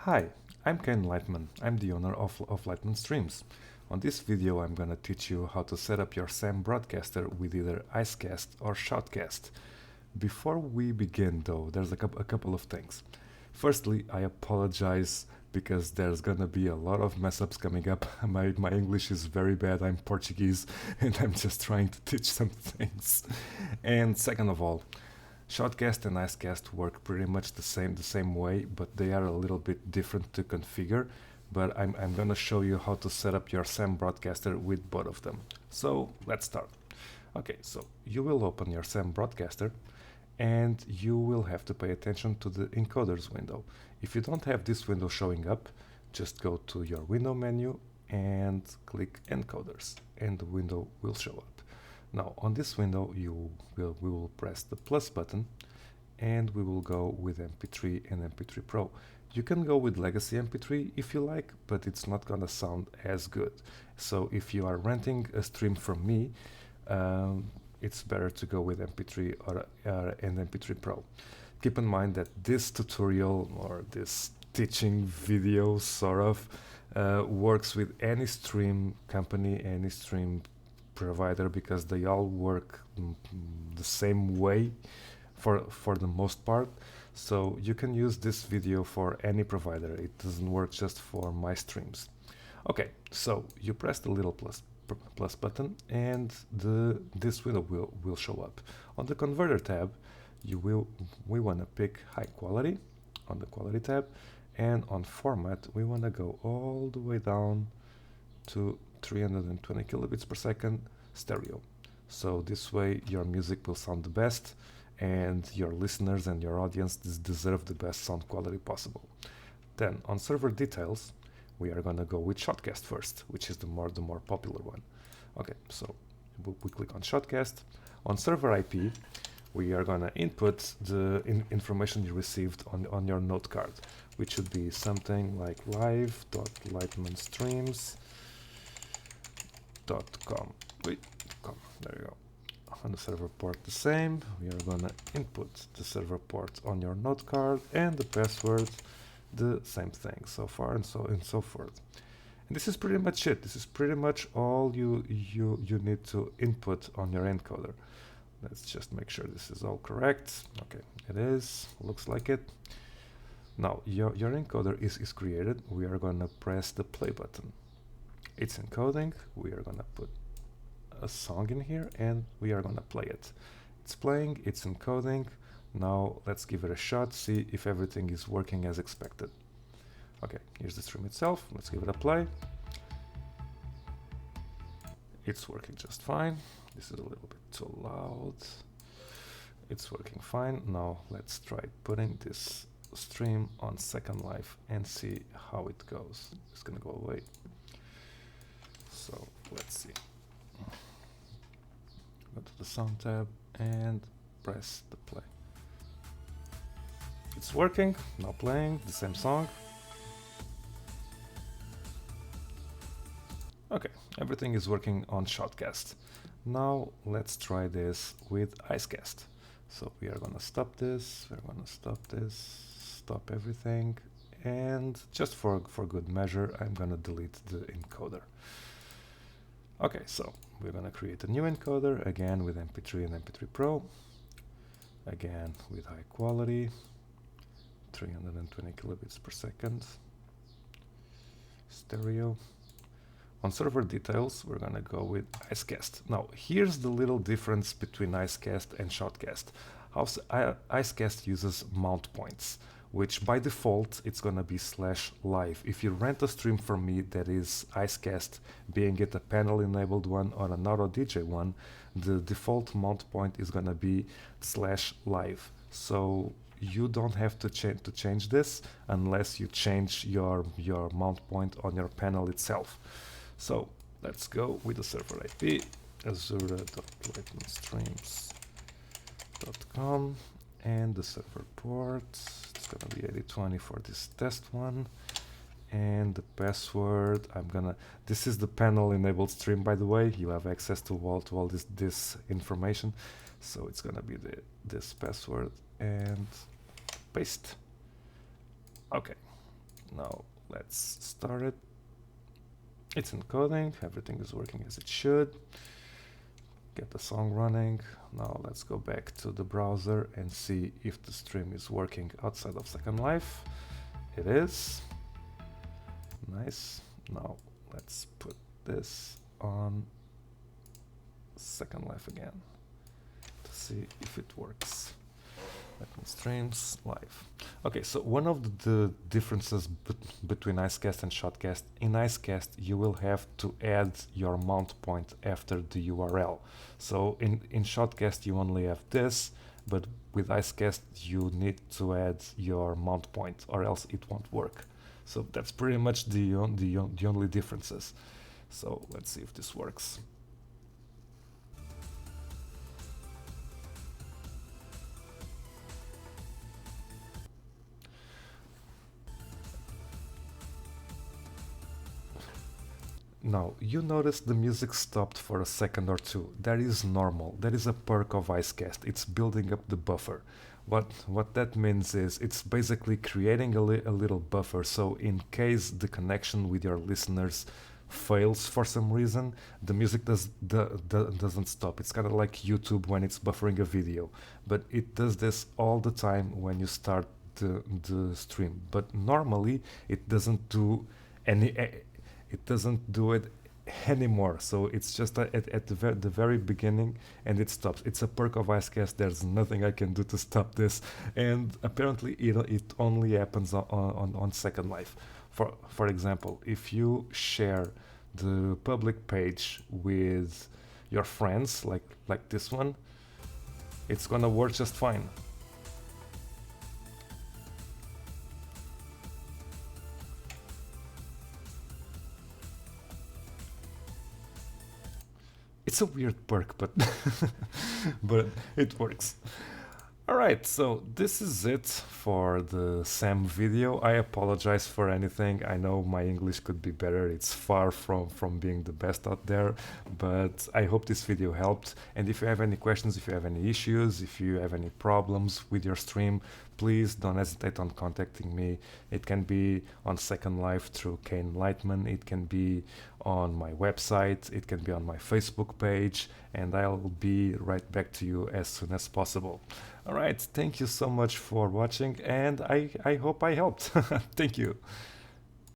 Hi, I'm Ken Lightman. I'm the owner of Lightman Streams. On this video, I'm gonna teach you how to set up your SAM broadcaster with either Icecast or Shoutcast. Before we begin though, there's a couple of things. Firstly, I apologize because there's gonna be a lot of mess ups coming up. My English is very bad, I'm Portuguese, and I'm just trying to teach some things. And second of all, Shoutcast and Icecast work pretty much the same way, but they are a little bit different to configure. But I'm gonna show you how to set up your SAM broadcaster with both of them. So let's start. Okay, so you will open your SAM broadcaster and you will have to pay attention to the encoders window. If you don't have this window showing up, just go to your window menu and click encoders and the window will show up. Now on this window we will press the plus button and we will go with MP3 and MP3 Pro. You can go with legacy MP3 if you like, but it's not gonna sound as good. So if you are renting a stream from me, it's better to go with MP3 or and MP3 Pro. Keep in mind that this tutorial or this teaching video sort of works with any stream company, any stream provider, because they all work the same way for the most part. So you can use this video for any provider. It doesn't work just for my streams. Okay, so you press the little plus button and this window will show up. On the converter tab, we want to pick high quality on the quality tab, and on format we want to go all the way down to 320 kilobits per second stereo. So this way your music will sound the best and your listeners and your audience deserve the best sound quality possible. Then on server details, we are gonna go with Shoutcast first, which is the more popular one. Okay, so we click on Shoutcast. On server IP, we are gonna input the information you received on your note card, which should be something like live.lightmanstreams.com. There you go. On the server port the same, we are gonna input the server port on your note card and the password the same thing, so far and so forth. And this is pretty much it. This is pretty much all you need to input on your encoder. Let's just make sure this is all correct. Okay, it is, looks like it. Now your encoder is created. We are gonna press the play button. It's encoding. We are gonna put a song in here and we are gonna play it. It's playing, it's encoding. Now let's give it a shot, see if everything is working as expected. Okay, here's the stream itself. Let's give it a play. It's working just fine. This is a little bit too loud. It's working fine. Now let's try putting this stream on Second Life and see how it goes. It's gonna go away. So let's see. Go to the sound tab and press the play. It's working, now playing the same song. Okay, everything is working on Shoutcast. Now let's try this with Icecast. So we are gonna stop this, stop everything, and just for good measure, I'm gonna delete the encoder. Okay, so we're gonna create a new encoder, again with MP3 and MP3 Pro, again with high quality, 320 kilobits per second, stereo. On server details, we're gonna go with Icecast. Now, here's the little difference between Icecast and Shoutcast. Icecast uses mount points, which by default, it's gonna be /live. If you rent a stream from me that is Icecast, being it a panel-enabled one or an auto DJ one, the default mount point is gonna be /live. So you don't have to change this unless you change your mount point on your panel itself. So let's go with the server IP, azure.lightmanstreams.com, and the server port, it's gonna be 8020 for this test one, and the password, this is the panel enabled stream, by the way. You have access to all this information, so it's gonna be this password and paste. Okay, now let's start it. It's encoding, everything is working as it should. Get the song running. Now let's go back to the browser and see if the stream is working outside of Second Life. It is. Nice. Now let's put this on Second Life again to see if it works. Lightman Streams live. Okay, so one of the differences between Icecast and Shotcast, in Icecast you will have to add your mount point after the URL. So in Shotcast you only have this, but with Icecast you need to add your mount point or else it won't work. So that's pretty much the only differences. So let's see if this works. Now, you notice the music stopped for a second or two. That is normal. That is a perk of Icecast. It's building up the buffer. What that means is it's basically creating a little buffer, so in case the connection with your listeners fails for some reason, the music doesn't stop. It's kind of like YouTube when it's buffering a video, but it does this all the time when you start the stream. But normally it doesn't do any... It doesn't do it anymore, so it's just at the very beginning and it stops. It's a perk of Icecast. There's nothing I can do to stop this, and apparently it only happens on Second Life. For example, if you share the public page with your friends, like this one, it's gonna work just fine. It's a weird perk, but but it works. Alright, so this is it for the SAM video. I apologize for anything. I know my English could be better. It's far from being the best out there, but I hope this video helped. And if you have any questions, if you have any issues, if you have any problems with your stream, please don't hesitate on contacting me. It can be on Second Life through Kane Lightman. It can be on my website. It can be on my Facebook page, and I'll be right back to you as soon as possible. All right, thank you so much for watching, and I hope I helped. Thank you.